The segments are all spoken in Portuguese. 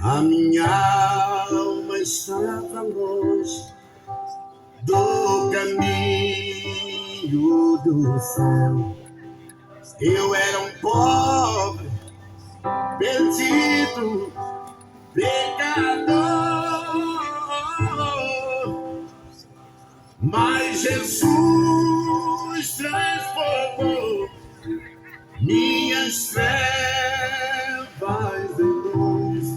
A minha alma estava longe do caminho do céu. Eu era um pobre, perdido, pecador, mas Jesus transformou minhas trevas em luz,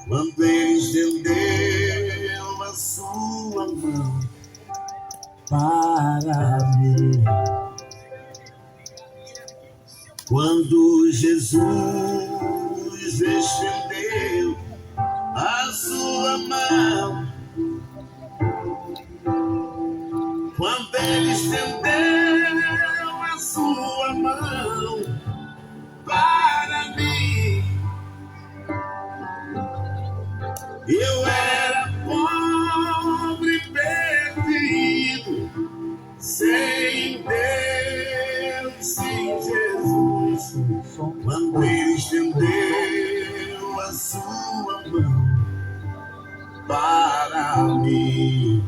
quando Ele estendeu a sua mão para mim. Quando Jesus estendeu a sua mão, quando Ele estendeu a sua mão para mim, eu era pobre, perdido, sem Deus, sem Jesus. Quando Ele estendeu a sua mão para mim.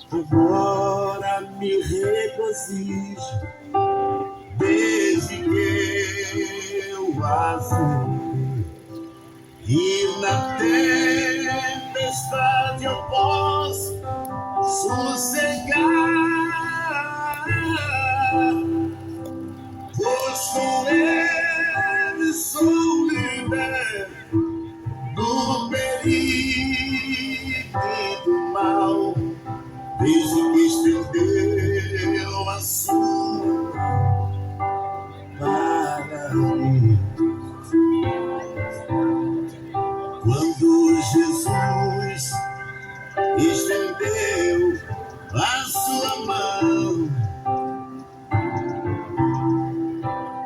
Agora me regozijo desde que eu aceitei, e na tempestade eu posso sossegar, pois com Ele sou liberto do perigo e do mal, desde que estendeu a sua para mim. Quando Jesus estendeu a sua mão,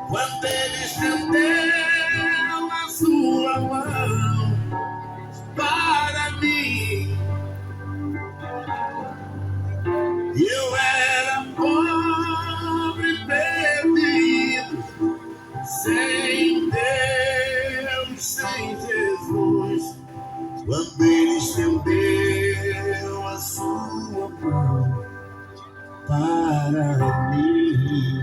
quando Ele estendeu a sua mão para mim, eu era pobre, perdido, sem Deus, sem Jesus. Quando Ele estendeu a sua mão para mim.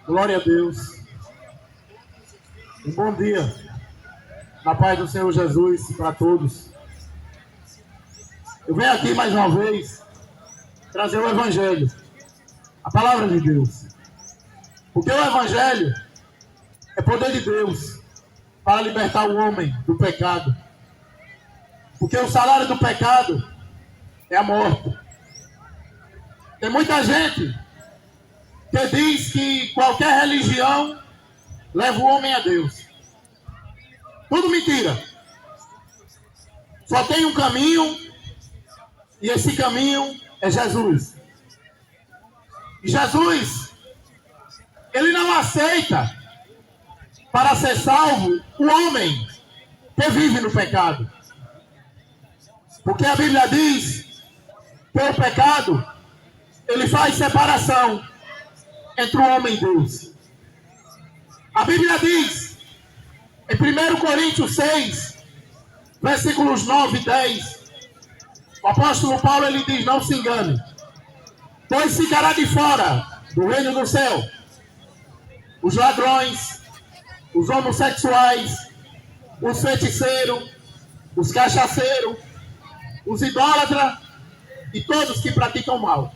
Glória a Deus. Um bom dia. Na paz do Senhor Jesus para todos. Eu venho aqui mais uma vez trazer o Evangelho, a palavra de Deus. Porque o Evangelho é poder de Deus para libertar o homem do pecado. Porque o salário do pecado é a morte. Tem muita gente que diz que qualquer religião leva o homem a Deus. Tudo mentira. Só tem um caminho, e esse caminho é Jesus. E Jesus, ele não aceita, para ser salvo, o homem que vive no pecado. Porque a Bíblia diz que o pecado, ele faz separação entre o homem e Deus. A Bíblia diz, em 1 Coríntios 6, versículos 9 e 10, o apóstolo Paulo, ele diz, não se engane, pois ficará de fora do reino do céu os ladrões, os homossexuais, os feiticeiros, os cachaceiros, os idólatras e todos que praticam mal.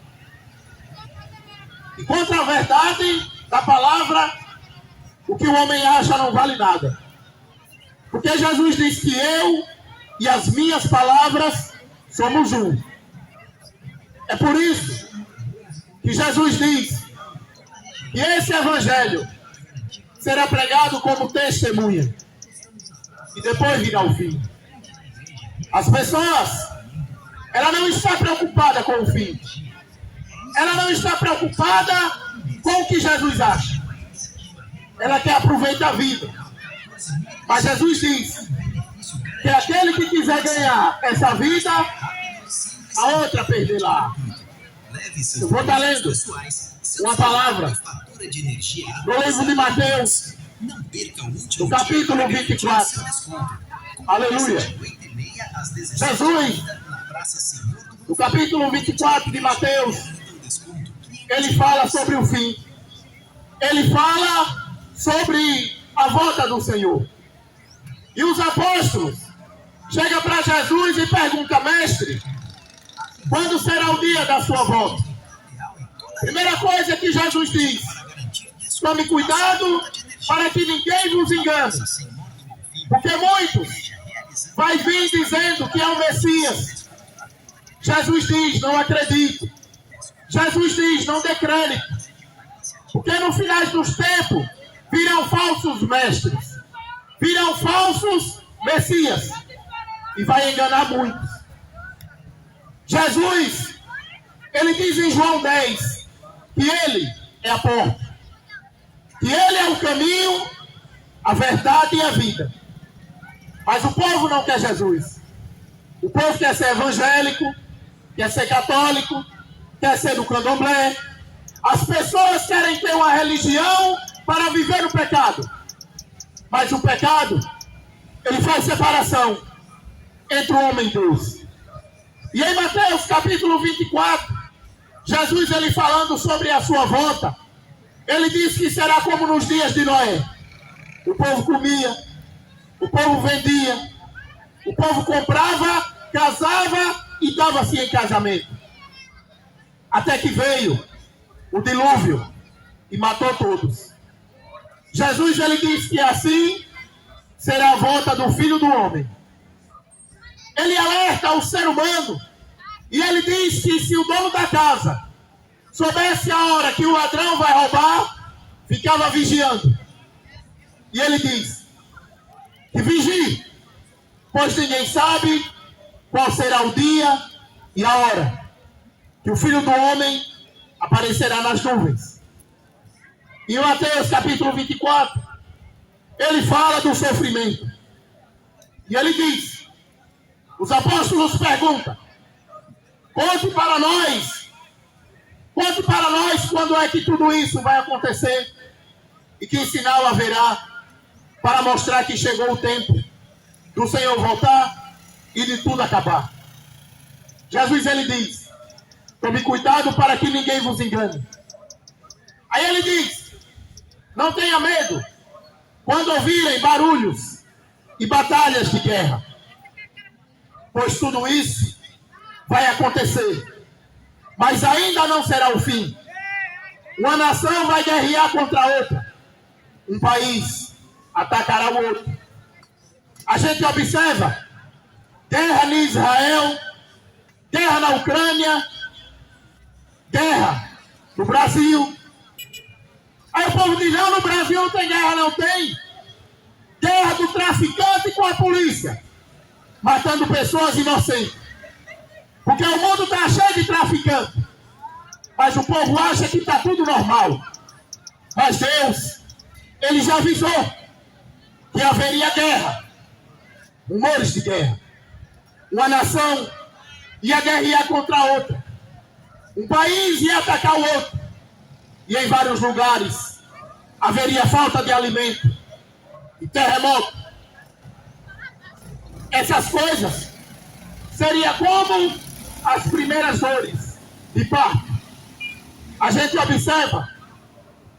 E contra a verdade da palavra, o que o homem acha não vale nada. Porque Jesus diz que eu e as minhas palavras somos um. É por isso que Jesus diz que esse evangelho será pregado como testemunha e depois virá o fim. As pessoas, ela não está preocupada com o fim. Ela não está preocupada com o que Jesus acha. Ela quer aproveitar a vida. Mas Jesus diz que aquele que quiser ganhar essa vida, a outra perderá. Eu vou estar lendo uma palavra no livro de Mateus, no capítulo 24. Aleluia. Jesus, no capítulo 24 de Mateus, ele fala sobre o fim. Ele fala sobre a volta do Senhor. E os apóstolos chegam para Jesus e perguntam, mestre, quando será o dia da sua volta? Primeira coisa que Jesus diz, tome cuidado para que ninguém vos engane. Porque muitos vai vir dizendo que é o Messias. Jesus diz, não acredito. Jesus diz, não dê crédito. Porque no final dos tempos virão falsos mestres, virão falsos Messias e vai enganar muitos. Jesus, ele diz em João 10 que ele é a porta, que ele é o caminho, a verdade e a vida. Mas o povo não quer Jesus. O povo quer ser evangélico, quer ser católico, quer ser do candomblé. As pessoas querem ter uma religião para viver no pecado. Mas o pecado, ele faz separação entre o homem e Deus. E em Mateus capítulo 24, Jesus, ele falando sobre a sua volta, ele diz que será como nos dias de Noé. O povo comia, o povo vendia, o povo comprava, casava e dava-se em casamento. Até que veio o dilúvio e matou todos. Jesus, ele diz que assim será a volta do Filho do Homem. Ele alerta o ser humano e ele diz que se o dono da casa soubesse a hora que o ladrão vai roubar, ficava vigiando. E ele diz que vigie, pois ninguém sabe qual será o dia e a hora que o Filho do Homem aparecerá nas nuvens. E em Mateus capítulo 24, ele fala do sofrimento. E ele diz, os apóstolos perguntam, conte para nós quando é que tudo isso vai acontecer e que sinal haverá para mostrar que chegou o tempo do Senhor voltar e de tudo acabar. Jesus, ele diz, tome cuidado para que ninguém vos engane. Aí ele diz, não tenha medo quando ouvirem barulhos e batalhas de guerra, pois tudo isso vai acontecer, mas ainda não será o fim. Uma nação vai guerrear contra a outra, um país atacará o outro. A gente observa guerra em Israel, guerra na Ucrânia, guerra no Brasil. Aí o povo diz, não, no Brasil não tem guerra, não tem. Guerra do traficante com a polícia. matando pessoas inocentes. Porque o mundo está cheio de traficantes. Mas o povo acha que está tudo normal. Mas Deus, Ele já avisou que haveria guerra. Rumores de guerra. Uma nação ia guerrear contra a outra. Um país ia atacar o outro. E em vários lugares haveria falta de alimento e terremoto. Essas coisas seria como as primeiras dores de parto. A gente observa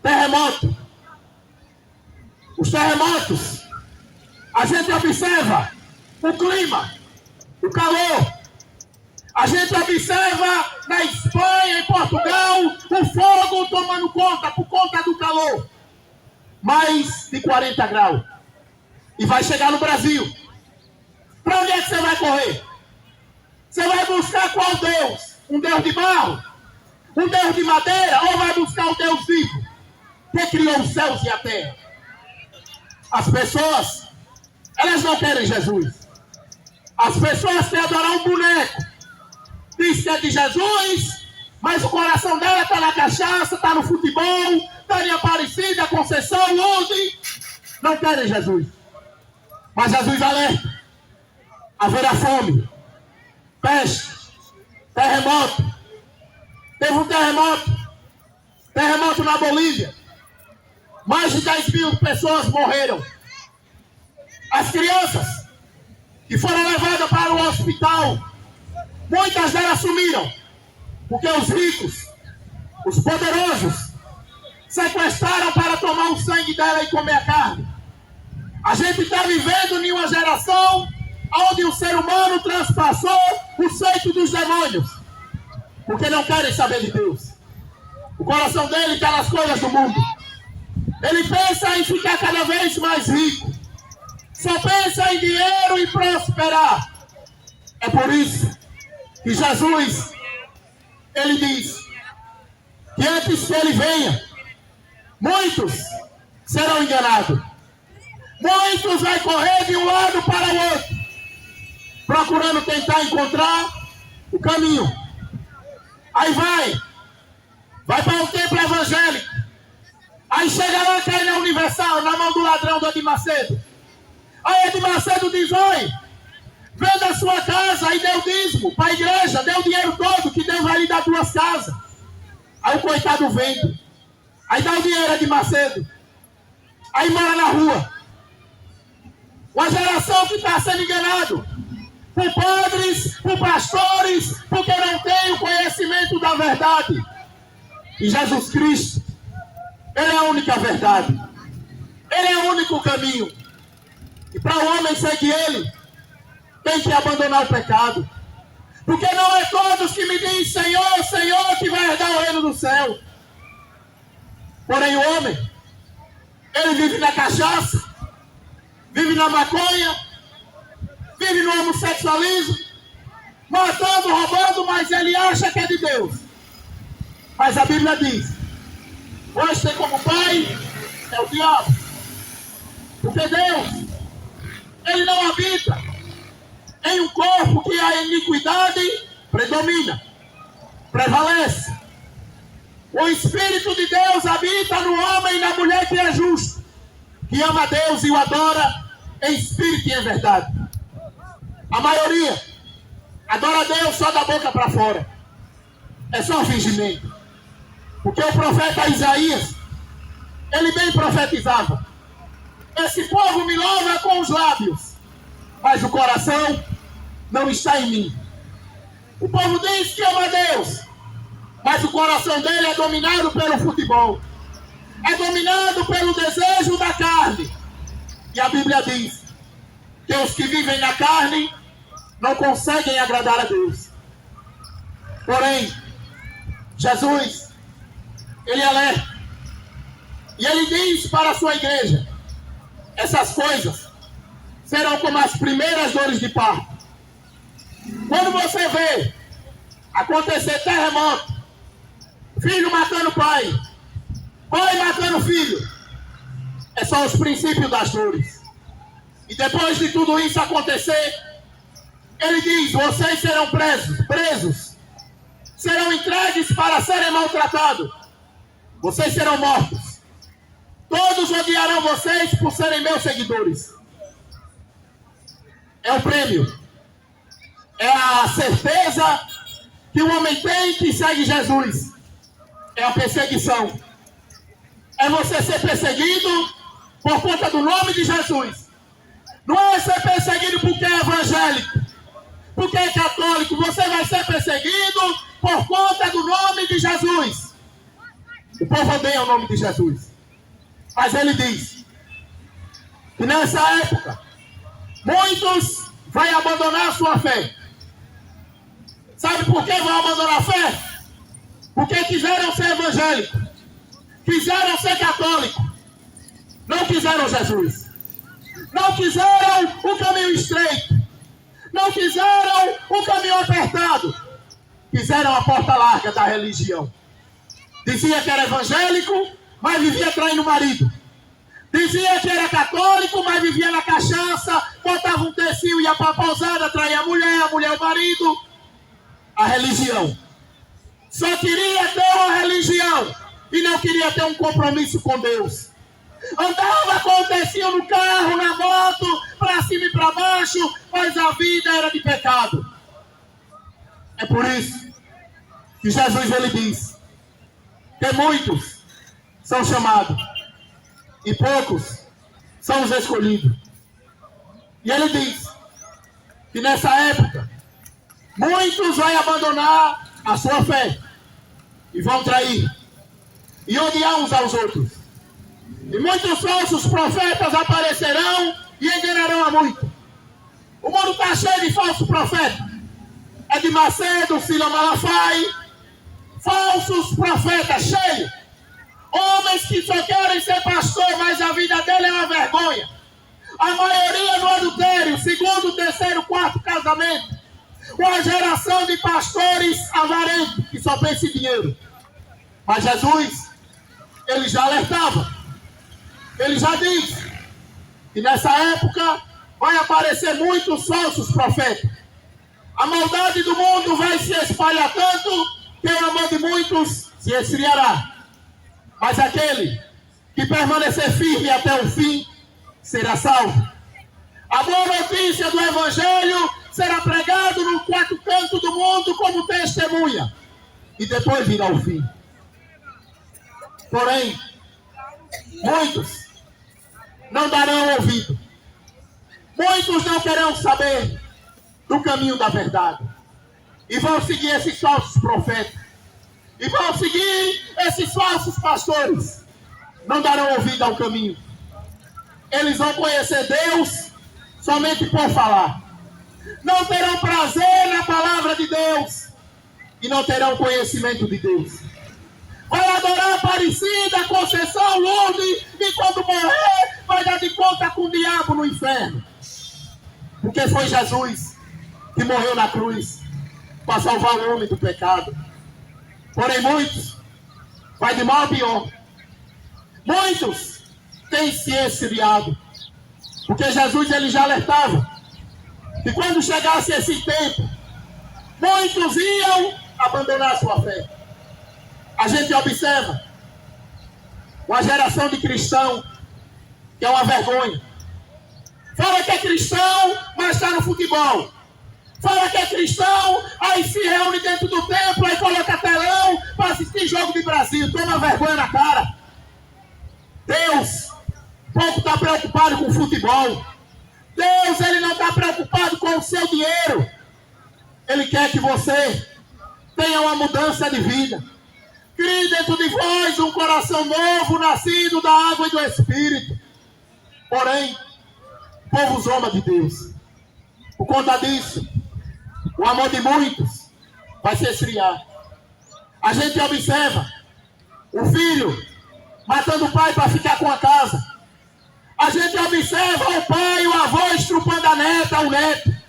terremoto. Os terremotos. A gente observa o clima, o calor. A gente observa na Espanha, em Portugal, o fogo tomando conta, por conta do calor. Mais de 40 graus. E vai chegar no Brasil. Para onde é que você vai correr? Você vai buscar qual Deus? Um Deus de barro? Um Deus de madeira? Ou vai buscar o Deus vivo? Que criou os céus e a terra? As pessoas, elas não querem Jesus. As pessoas querem adorar um boneco. Diz que é de Jesus, mas o coração dela está na cachaça, está no futebol, está em Aparecida, Conceição, Lourdes. Não querem Jesus. Mas Jesus alerta. Haverá fome, peste, terremoto. Teve um terremoto na Bolívia. Mais de 10 mil pessoas morreram. As crianças que foram levadas para o hospital, muitas delas sumiram, porque os ricos, os poderosos, sequestraram para tomar o sangue dela e comer a carne. A gente está vivendo em uma geração onde o ser humano transpassou o seio dos demônios, porque não querem saber de Deus. O coração dele está nas coisas do mundo. Ele pensa em ficar cada vez mais rico. Só pensa em dinheiro e prosperar. É por isso que Jesus, ele diz que antes que ele venha, muitos serão enganados. Muitos vão correr de um lado para o outro, procurando tentar encontrar o caminho. Aí vai para o templo evangélico. Aí chega lá, cai na Universal, na mão do ladrão do Edir Macedo. Aí Edir Macedo diz: oi, venda a sua casa e dê o dízimo para a igreja, dê o dinheiro todo que Deus vai lhe dar 2 casas. Aí o coitado vende. Aí dá o dinheiro a Edir Macedo. Aí mora na rua. Uma geração que está sendo enganado por padres, por pastores, porque não tem o conhecimento da verdade. E Jesus Cristo, Ele é a única verdade. Ele é o único caminho. E para o homem seguir Ele, tem que abandonar o pecado. Porque não é todos que me dizem Senhor, Senhor, que vai herdar o reino do céu. Porém o homem, ele vive na cachaça, vive na maconha, vive no homossexualismo, matando, roubando, mas ele acha que é de Deus. Mas a Bíblia diz: hoje tem como pai é o diabo. Porque Deus, Ele não habita em um corpo que a iniquidade predomina, prevalece. O Espírito de Deus habita no homem e na mulher que é justo, que ama a Deus e o adora em espírito e em verdade. A maioria adora a Deus só da boca para fora. É só fingimento. Porque o profeta Isaías, ele bem profetizava: esse povo me louva com os lábios, mas o coração não está em mim. O povo diz que ama a Deus, mas o coração dele é dominado pelo futebol, é dominado pelo desejo da carne. E a Bíblia diz que os que vivem na carne não conseguem agradar a Deus. Porém, Jesus, Ele alerta, e Ele diz para a sua igreja: essas coisas serão como as primeiras dores de parto. Quando você vê acontecer terremoto, filho matando pai, pai matando filho, é só os princípios das dores. E depois de tudo isso acontecer, Ele diz: vocês serão presos, serão entregues para serem maltratados, vocês serão mortos, todos odiarão vocês por serem meus seguidores. É o prêmio, é a certeza que o homem tem que segue Jesus. É a perseguição, é você ser perseguido por conta do nome de Jesus. Não é ser perseguido porque é evangélico, porque é católico. Você vai ser perseguido por conta do nome de Jesus. O povo odeia o nome de Jesus, mas ele diz que nessa época muitos vão abandonar a sua fé. Sabe por que vão abandonar a fé? Porque quiseram ser evangélicos, quiseram ser católicos, não quiseram Jesus, não quiseram o caminho estreito, não quiseram o caminho apertado, quiseram a porta larga da religião. Dizia que era evangélico, mas vivia traindo o marido. Dizia que era católico, mas vivia na cachaça, botava um tecinho, ia para a pousada, traía a mulher o marido. A religião. Só queria ter uma religião e não queria ter um compromisso com Deus. Andava com o tecinho no carro, na moto, para cima e para baixo, mas a vida era de pecado. É por isso que Jesus ele diz que muitos são chamados e poucos são os escolhidos. E ele diz que nessa época muitos vão abandonar a sua fé e vão trair e odiar uns aos outros. E muitos falsos profetas aparecerão e enganarão a muito. O mundo está cheio de falsos profetas. É de Macedo, Sila Malafaia, falsos profetas, cheio. Homens que só querem ser pastor, mas a vida dele é uma vergonha. A maioria no adultério, segundo, terceiro, quarto casamento. Uma geração de pastores avarentos que só pensam em dinheiro. Mas Jesus, ele já alertava. Ele já disse que nessa época vai aparecer muitos falsos profetas. A maldade do mundo vai se espalhar tanto que o amor de muitos se esfriará. Mas aquele que permanecer firme até o fim será salvo. A boa notícia do Evangelho será pregado no quarto canto do mundo como testemunha. E depois virá o fim. Porém, muitos não darão ouvido. Muitos não querão saber do caminho da verdade. E vão seguir esses falsos profetas. E vão seguir esses falsos pastores. Não darão ouvido ao caminho. Eles vão conhecer Deus somente por falar. Não terão prazer na palavra de Deus. E não terão conhecimento de Deus. Vai adorar Aparecida, Conceição, Lourdes. E quando morrer, vai dar de conta com o diabo no inferno. Porque foi Jesus que morreu na cruz para salvar o homem do pecado. Porém, muitos vai de mal a pior. Muitos têm se esfriado. Porque Jesus ele já alertava que quando chegasse esse tempo, muitos iam abandonar a sua fé. A gente observa uma geração de cristão que é uma vergonha. Fala que é cristão, mas está no futebol. Fala que é cristão, aí se reúne dentro do templo, aí coloca telão para assistir jogo de Brasil. Toma vergonha na cara. Deus pouco está preocupado com o futebol. Deus ele não está preocupado com o seu dinheiro. Ele quer que você tenha uma mudança de vida. Crie dentro de vós um coração novo, nascido da água e do Espírito. Porém, o povo zomba de Deus. Por conta disso, o amor de muitos vai se esfriar. A gente observa o filho matando o pai para ficar com a casa. A gente observa o pai e o avô estrupando a neta, o neto.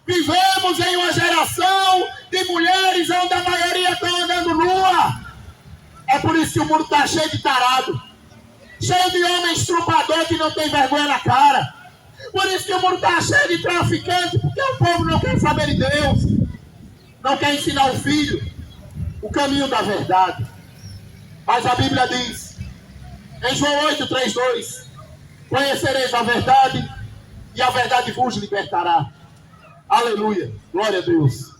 Vivemos em uma geração de mulheres onde a maioria está andando nua. É por isso que o mundo está cheio de tarado. Cheio de homem estrupador que não tem vergonha na cara. Por isso que o mundo está cheio de traficantes, porque o povo não quer saber de Deus, não quer ensinar o filho o caminho da verdade. Mas a Bíblia diz, em João 8:32, conhecereis a verdade e a verdade vos libertará. Aleluia, glória a Deus.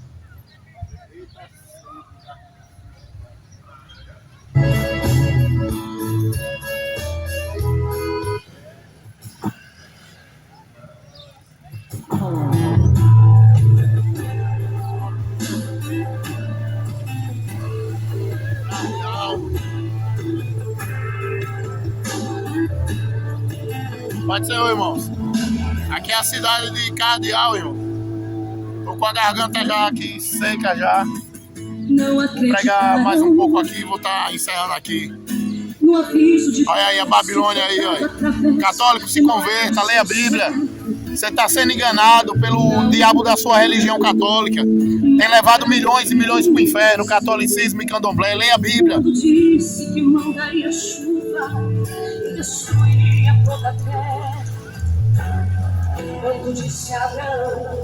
Pode ser, irmãos. Aqui é a cidade de Cardeal, irmão. Tô com a garganta já aqui, seca já. Vou pregar mais um pouco aqui, vou estar encerrando aqui. Olha aí a Babilônia aí, olha. Católico, se converta, leia a Bíblia. Você está sendo enganado pelo diabo da sua religião católica. Tem levado milhões e milhões para o inferno, catolicismo e candomblé. Leia a Bíblia. Disse que mandaria chuva e destruiria toda a terra. Quando disse a Abraão,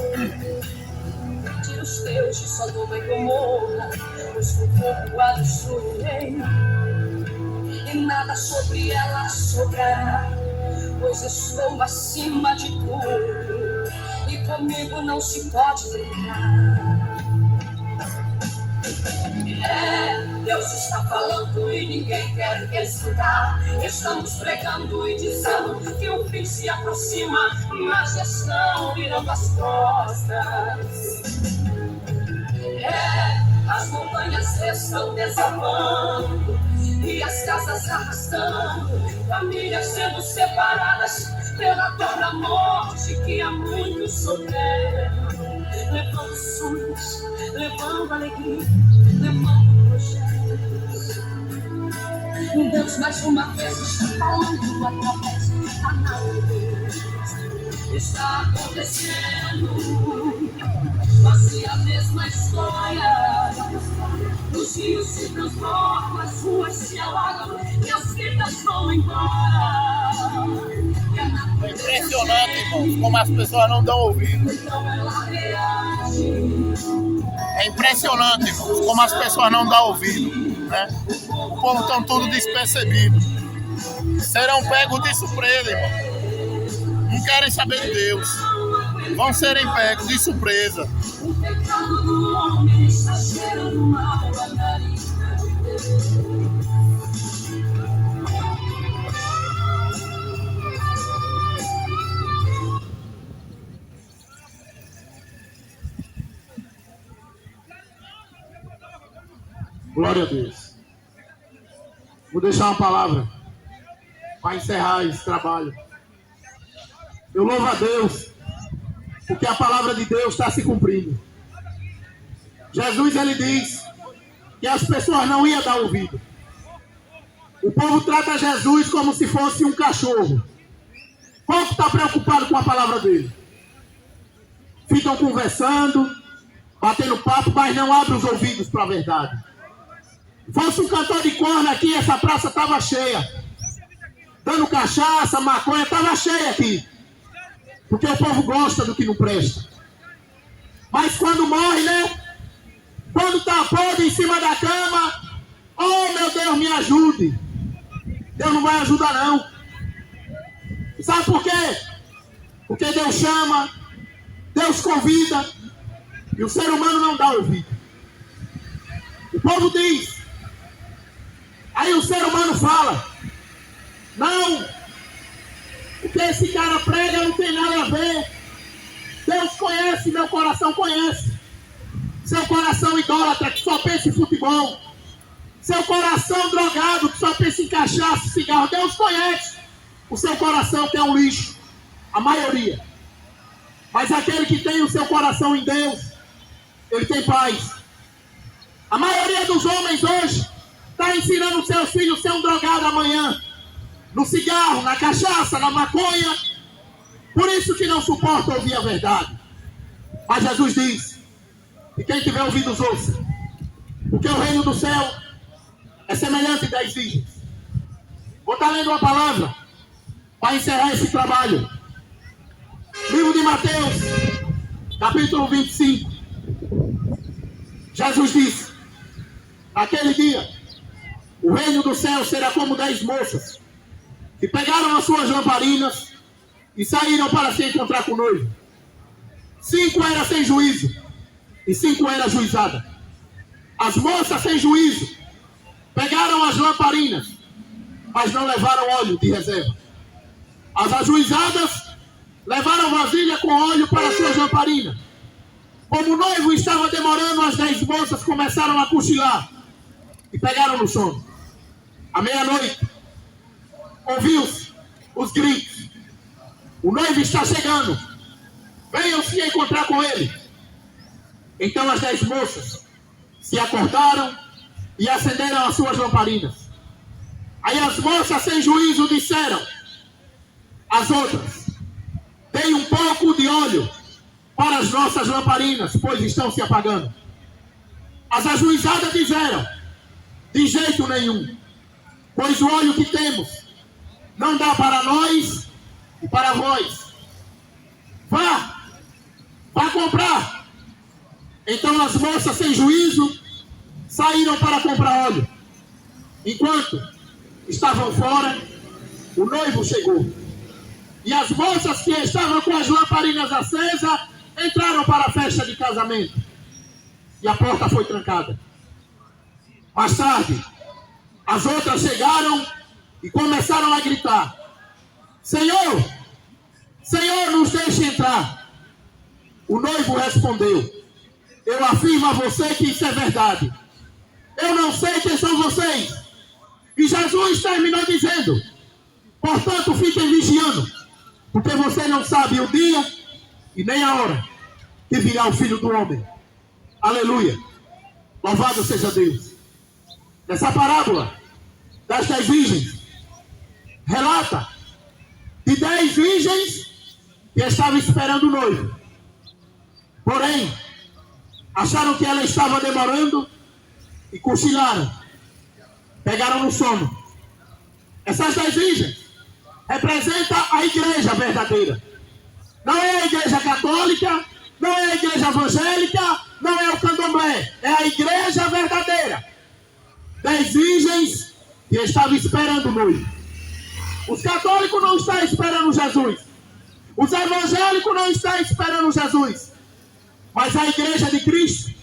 tira os teus de Sodoma e Gomorra, pois com fogo a destruirei, e nada sobre ela sobrará, pois estou acima de tudo, e comigo não se pode brincar. Deus está falando e ninguém quer escutar. Estamos pregando e dizendo que o fim se aproxima, mas estão virando as costas. As montanhas estão desabando e as casas arrastando, famílias sendo separadas pela dor da morte que há muito sofreram. Levando sonhos, levando alegria, levando projetos. Deus mais uma vez está falando através da natureza. Está acontecendo quase a mesma história. Os rios se transformam, as ruas se alagam e as vidas vão embora. É impressionante, irmãos, como as pessoas não dão ouvido. É impressionante, irmãos, como as pessoas não dão ouvido, né? O povo está tudo despercebido. Serão pegos de surpresa, irmão. Não querem saber de Deus. Vão serem pegos de surpresa. O pecado do homem está cheirando mal a nariz. Glória a Deus. Vou deixar uma palavra para encerrar esse trabalho. Eu louvo a Deus, porque a palavra de Deus está se cumprindo. Jesus, ele diz que as pessoas não iam dar ouvido. O povo trata Jesus como se fosse um cachorro. Pouco está preocupado com a palavra dele. Ficam conversando, batendo papo, mas não abrem os ouvidos para a verdade. Fosse um cantor de corno aqui, essa praça estava cheia. Dando cachaça, maconha, estava cheia aqui. Porque o povo gosta do que não presta. Mas quando morre, né? Quando está podre em cima da cama, oh meu Deus, me ajude. Deus não vai ajudar não. Sabe por quê? Porque Deus chama, Deus convida, e o ser humano não dá ouvido. O povo diz, aí o ser humano fala, não, o que esse cara prega não tem nada a ver. Deus conhece, meu coração conhece. Seu coração idólatra que só pensa em futebol. Seu coração drogado que só pensa em cachaça e cigarro. Deus conhece o seu coração que é um lixo. A maioria. Mas aquele que tem o seu coração em Deus, ele tem paz. A maioria dos homens hoje está ensinando os seus filhos a ser um drogado amanhã. No cigarro, na cachaça, na maconha. Por isso que não suporta ouvir a verdade. Mas Jesus diz, e quem tiver ouvidos ouça, porque o reino do céu é semelhante a 10 virgens. Vou estar lendo uma palavra para encerrar esse trabalho. Livro de Mateus, capítulo 25. Jesus disse: naquele dia, o reino do céu será como 10 moças que pegaram as suas lamparinas e saíram para se encontrar com o noivo. 5 eram sem juízo e 5 eram ajuizadas. As moças sem juízo pegaram as lamparinas, mas não levaram óleo de reserva. As ajuizadas levaram vasilha com óleo para suas lamparinas. Como o noivo estava demorando, as 10 moças começaram a cochilar e pegaram no sono. À meia-noite, ouviu-se os gritos: o noivo está chegando, venham se encontrar com ele. Então as 10 moças se acordaram e acenderam as suas lamparinas. Aí as moças sem juízo disseram às outras: dei um pouco de óleo para as nossas lamparinas, pois estão se apagando. As ajuizadas disseram: de jeito nenhum, pois o óleo que temos não dá para nós e para vós. Vá comprar. Então as moças sem juízo saíram para comprar óleo. Enquanto estavam fora, o noivo chegou. E as moças que estavam com as lamparinas acesas entraram para a festa de casamento. E a porta foi trancada. Mais tarde, as outras chegaram e começaram a gritar: Senhor, Senhor, nos deixe entrar. O noivo respondeu: eu afirmo a você que isso é verdade. Eu não sei quem são vocês. E Jesus terminou dizendo: portanto, fiquem vigiando, porque você não sabe o dia e nem a hora que virá o Filho do Homem. Aleluia. Louvado seja Deus. Nessa parábola das 10 virgens, relata de 10 virgens que estavam esperando o noivo. Porém, acharam que ela estava demorando e cochilaram. Pegaram no sono. Essas 10 virgens representam a igreja verdadeira. Não é a igreja católica, não é a igreja evangélica, não é o candomblé. É a igreja verdadeira. 10 virgens que estavam esperando o noivo. Os católicos não estão esperando Jesus. Os evangélicos não estão esperando Jesus. Mas a igreja de Cristo,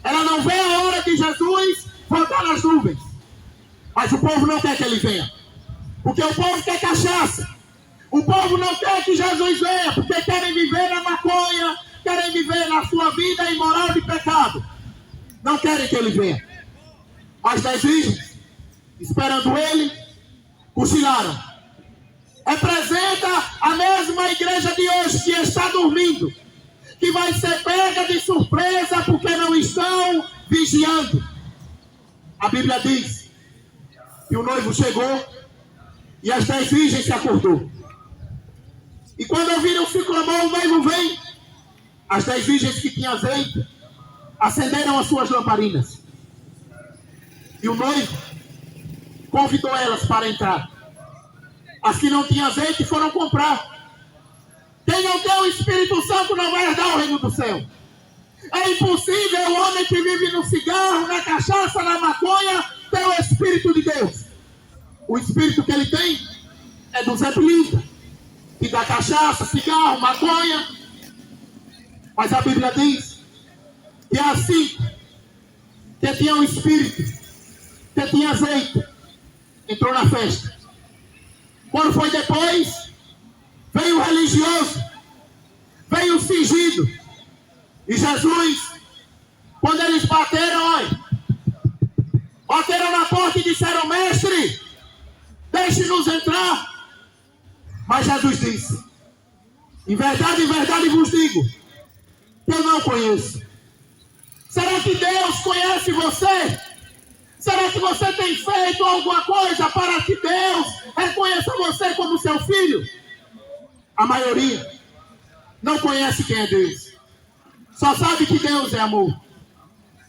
ela não vê a hora de Jesus voltar nas nuvens. Mas o povo não quer que ele venha. Porque o povo quer cachaça. O povo não quer que Jesus venha, porque querem viver na maconha, querem viver na sua vida imoral de pecado. Não querem que ele venha. Mas 10 virgens, esperando ele, cochilaram. Representa a mesma igreja de hoje que está dormindo, que vai ser pega de surpresa porque não estão vigiando. A Bíblia diz que o noivo chegou e as 10 virgens se acordou. E quando ouviram o clamor, o noivo vem. As 10 virgens que tinham azeite acenderam as suas lamparinas. E o noivo convidou elas para entrar. As que não tinham azeite foram comprar. Quem não tem o Espírito Santo não vai herdar o reino do céu. É impossível o homem que vive no cigarro, na cachaça, na maconha, ter o Espírito de Deus. O Espírito que ele tem é do Zé Pilintra, que dá cachaça, cigarro, maconha. Mas a Bíblia diz que é assim que tinha o Espírito, que tinha azeite, entrou na festa. Quando foi depois, veio o religioso, veio o fingido. E Jesus, quando eles bateram na porta e disseram: mestre, deixe-nos entrar. Mas Jesus disse: em verdade vos digo, que eu não conheço. Será que Deus conhece você? Será que você tem feito alguma coisa para que Deus reconheça você como seu filho? A maioria não conhece quem é Deus. Só sabe que Deus é amor.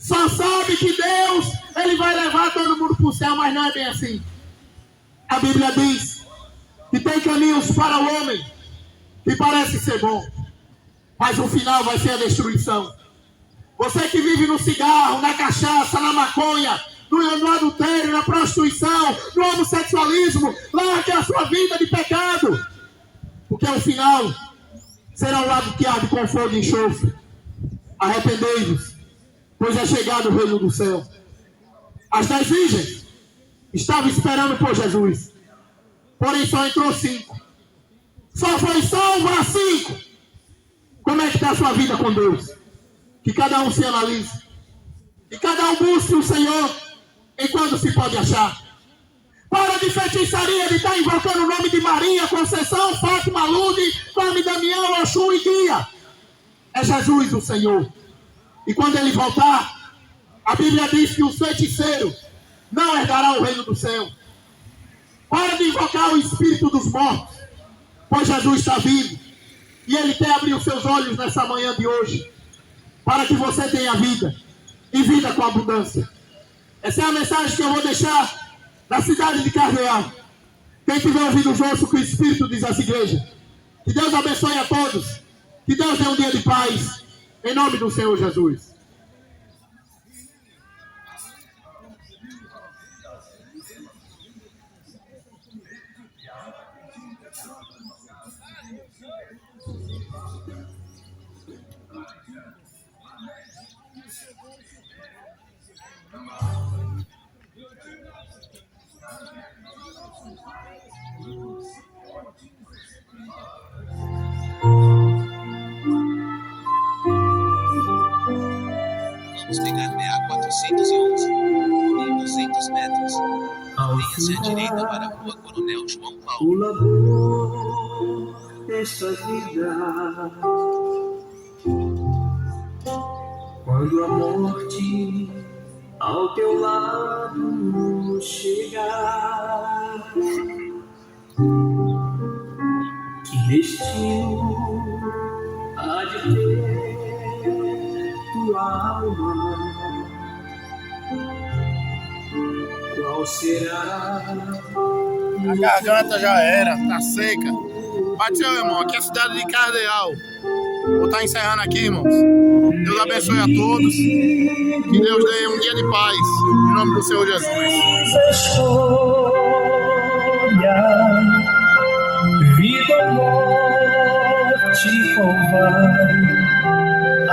Só sabe que Deus, ele vai levar todo mundo para o céu, mas não é bem assim. A Bíblia diz que tem caminhos para o homem que parece ser bom, mas o final vai ser a destruição. Você que vive no cigarro, na cachaça, na maconha, no adultério, na prostituição, no homossexualismo, largue a sua vida de pecado, porque o final será um lago que arde com fogo e enxofre. Arrependei-vos, pois é chegado o reino do céu. As 10 virgens estavam esperando por Jesus, porém só entrou 5. Só foi salvo a 5. Como é que está a sua vida com Deus? Que cada um se analise, que cada um busque o Senhor enquanto se pode achar. Para de feitiçaria, de estar invocando o nome de Maria, Conceição, Fátima, Lude, Fome, Damião, Oxum e Guia. É Jesus o Senhor. E quando ele voltar, a Bíblia diz que o feiticeiro não herdará o reino do céu. Para de invocar o espírito dos mortos, pois Jesus está vivo. E ele quer abrir os seus olhos nessa manhã de hoje, para que você tenha vida, e vida com abundância. Essa é a mensagem que eu vou deixar da cidade de Cardeal. Quem tiver ouvido os ouço que o Espírito diz às igrejas. Que Deus abençoe a todos. Que Deus dê um dia de paz. Em nome do Senhor Jesus. Vamos pegar BA 411 em 200 metros. Mantenha-se à direita para a rua Coronel João Paulo. O labor dessa vida, quando a morte ao teu lado chegar, que destino há de ter tua alma? Qual será? A garganta já era, tá seca. Pode ser, irmão, aqui é a cidade de Cardeal. Vou estar encerrando aqui, irmãos. Deus abençoe a todos. Que Deus dê um dia de paz. Em nome do Senhor Jesus. Escolha, vida ou morte, qual vai?